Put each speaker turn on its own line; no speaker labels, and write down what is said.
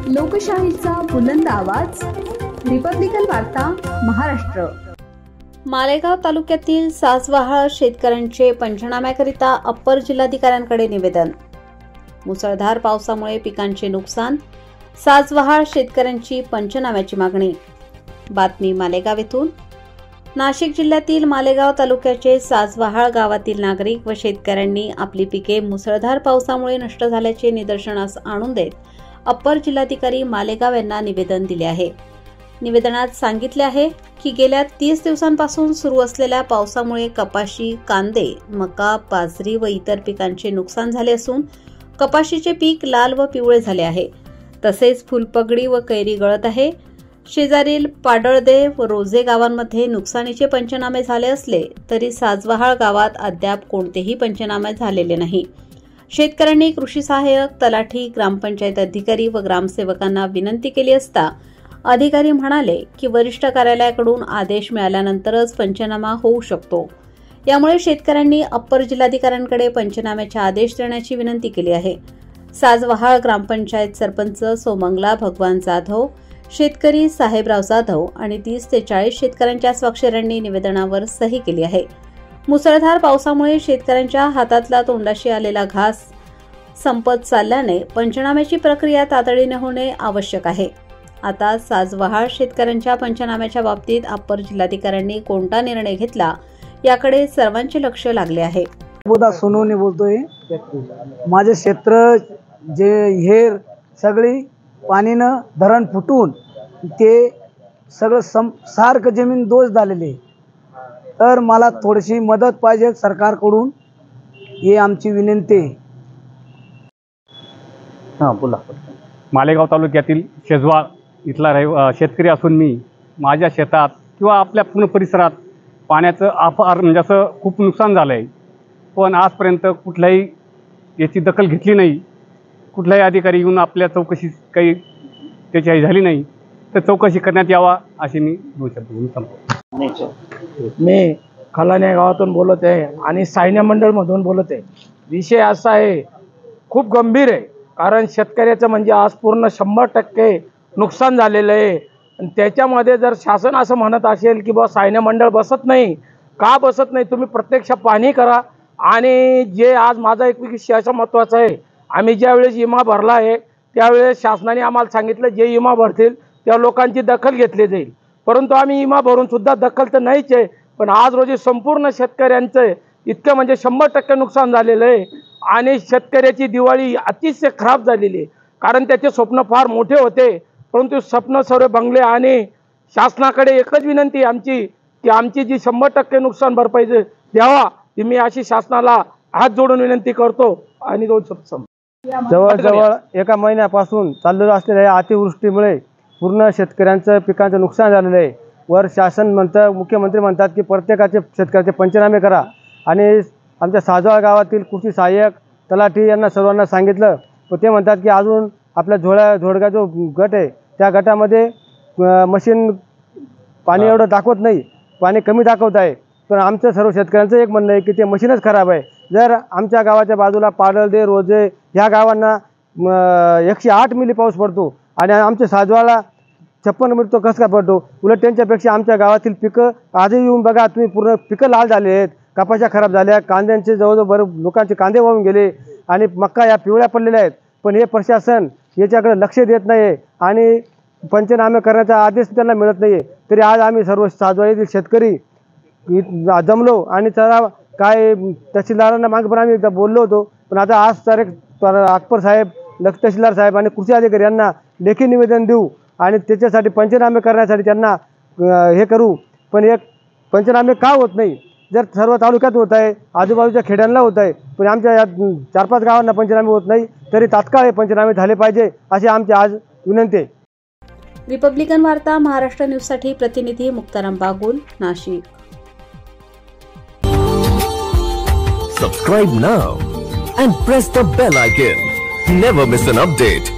लोकशाहीचा बुलंद आवाज, रिपब्लिकन वार्ता महाराष्ट्र। मालेगाव तालुक्यातील सासवहाळ शेतकऱ्यांचे पंचनाम्याकरिता अप्पर जिल्हाधिकाऱ्यांकडे निवेदन। मुसळधार पावसामुळे पिकांचे नुकसान, सासवहाळ शेतकऱ्यांची पंचनाम्याची मागणी। बातमी मालेगाव येथून। नाशिक जिल्ह्यातील मालेगाव तालुक्याचे सासवहाळ गावातील नागरिक व शेतकऱ्यांनी आपली पिके मुसळधार पावसामुळे नष्ट झाल्याचे निदर्शनास आणून देत अप्पर जिल्हाधिकारी मालेगाव यांना निवेदन दिले आहे। निवेदनात सांगितले आहे की गेल्या 30 दिवसांपासून सुरू असलेल्या पावसामुळे कपाशी, कांदे, मका, बाजरी व इतर पिकांचे नुकसान झाले असून कपाशीचे पीक लाल व पिवळे झाले आहे। तसेच फुलपगडी व कैरी गळत आहे। शेजारील पाडळदे व रोजे गावांमध्ये नुकसानीचे पंचनामे झाले असले तरी सासवहाळ गावात अद्याप कोणतेही पंचनामे झालेले नाही। शेतकऱ्यांनी कृषी सहाय्यक, तलाठी, ग्रामपंचायत अधिकारी व ग्रामसेवकांना विनंती केली असता अधिकारी म्हणाले की वरिष्ठ कार्यालयाकडून आदेश मिळाल्यानंतरच पंचनामा होऊ शकतो। यामुळे शेतकऱ्यांनी अप्पर जिल्हाधिकाऱ्यांकडे पंचनाम्याचे आदेश देण्याची विनंती केली आहे। सासवहाळ ग्रामपंचायत सरपंच सोमंगला भगवान जाधव, शेतकरी साहेबराव जाधव आणि 30 ते 40 शेतकऱ्यांच्या स्वाक्षऱ्यांनी निवेदनावर सही केली आहे। मुसळधार पावसामुळे शेतकऱ्यांच्या हातातला तोंडाशी आलेला घास संपत चालल्याने पंचनाम्याची प्रक्रिया तातडीने होणे आवश्यक आहे। आता सासवहाळ शेतकऱ्यांच्या पंचनाम्याच्या बाबतीत अप्पर जिल्हाधिकाऱ्यांनी कोणता निर्णय घेतला याकडे सर्वांचे लक्ष लागले आहे।
सोनवणे बोलतोय। माझे क्षेत्र जे हेर सगळी पाणीनं धरण फुटून ते सगळं सारखं जमीन दोष झालेले, तर मला थोडीशी मदत पाहिजे सरकारकडून, ही आमची विनंती आहे।
बोला। मालेगाव तालुक्यातील शेजवाळ इथला शेतकरी असून मी माझ्या शेतात किंवा आपल्या पूर्ण परिसरात पाण्याचं अफार म्हणजे असं खूप नुकसान झालं आहे, पण आजपर्यंत कुठल्याही याची दखल घेतली नाही। कुठलाही अधिकारी येऊन आपल्या चौकशी काही त्याची झाली नाही, तर चौकशी करण्यात यावा अशी मी 2 शब्द बोलून संपतो।
मी खलाने गावातून बोलत आहे आणि सायन्य मंडळमधून बोलत आहे। विषय असा आहे, खूप गंभीर आहे, कारण शेतकऱ्याचं म्हणजे आज पूर्ण 100% नुकसान झालेलं आहे। आणि त्याच्यामध्ये जर शासन असं म्हणत असेल की बा सायन्य मंडळ बसत नाही, का बसत नाही, तुम्ही प्रत्यक्ष पाहणी करा। आणि जे आज माझा एक विषय असा महत्त्वाचा आहे, आम्ही ज्यावेळेस विमा भरला आहे त्यावेळेस शासनाने आम्हाला सांगितलं जे विमा भरतील त्या लोकांची दखल घेतली जाईल, परंतु आम्ही विमा भरून सुद्धा दखल तर नाहीच आहे। पण आज रोजी संपूर्ण शेतकऱ्यांचं इतकं म्हणजे 100% नुकसान झालेलं आहे आणि शेतकऱ्याची दिवाळी अतिशय खराब झालेली आहे, कारण त्याचे स्वप्न फार मोठे होते, परंतु स्वप्न सर्व बंगले। आणि शासनाकडे एकच विनंती आमची की आमची जी 100% नुकसान भरपाई द्यावा, ती मी अशी शासनाला हात जोडून विनंती करतो। आणि 2 शब्द
जवळजवळ 1 महिन्यापासून चाललेलं असलेल्या अतिवृष्टीमुळे पूर्ण शेतकऱ्यांचं पिकांचं नुकसान झालेलं आहे। वर शासन म्हणतं, मुख्यमंत्री म्हणतात की प्रत्येकाचे शेतकऱ्याचे पंचनामे करा। आणि आमच्या सासवहाळ गावातील कृषी सहाय्यक, तलाठी यांना सर्वांना सांगितलं, पण ते म्हणतात की अजून आपल्या झोडगा जो गट आहे त्या गटामध्ये मशीन पाणी एवढं दाखवत नाही, पाणी कमी दाखवत आहे। पण आमचं सर्व शेतकऱ्यांचं एक म्हणणं आहे की ते मशीनच खराब आहे। जर आमच्या गावाच्या बाजूला पाडळदे, रोजे ह्या गावांना 108 मिली पाऊस पडतो आणि आमच्या सासवहाळला 56 मिली तो कसं काय पडतो? उलट त्यांच्यापेक्षा आमच्या गावातील पिकं आजही येऊन बघा तुम्ही, पूर्ण पिकं लाल झाले आहेत, कपाशा खराब झाल्या, कांद्यांचे जवळजवळ बरं लोकांचे कांदे वाहून गेले आणि मक्का या पिवळ्या पडलेल्या आहेत। पण हे प्रशासन याच्याकडे लक्ष देत नाही आणि पंचनामे करण्याचा आदेश त्यांना मिळत नाही। तरी आज आम्ही सर्व सासवहाळीतील शेतकरी जमलो आणि चला काय तहसीलदारांना मागे पण आम्ही एकदा बोललो होतो, पण आता आज तर अकबर साहेब, तहसीलदार साहेब आणि कृषी अधिकारी यांना लेखी निवेदन देऊ आणि त्याच्यासाठी पंचनामे करण्यासाठी त्यांना हे करू। पण एक पंचनामे का होत नाही? जर सर्व तालुक्यात होत आहे, आजूबाजूच्या खेड्यांना होत आहे, पण आमच्या या 4-5 गावांना पंचनामे होत नाही, तरी तात्काळ हे पंचनामे झाले पाहिजे अशी आमची आज विनंती आहे।
रिपब्लिकन वार्ता महाराष्ट्र न्यूजसाठी प्रतिनिधी Muktaram Bagul, Nashik.
Subscribe now and press the bell icon. Never miss an update.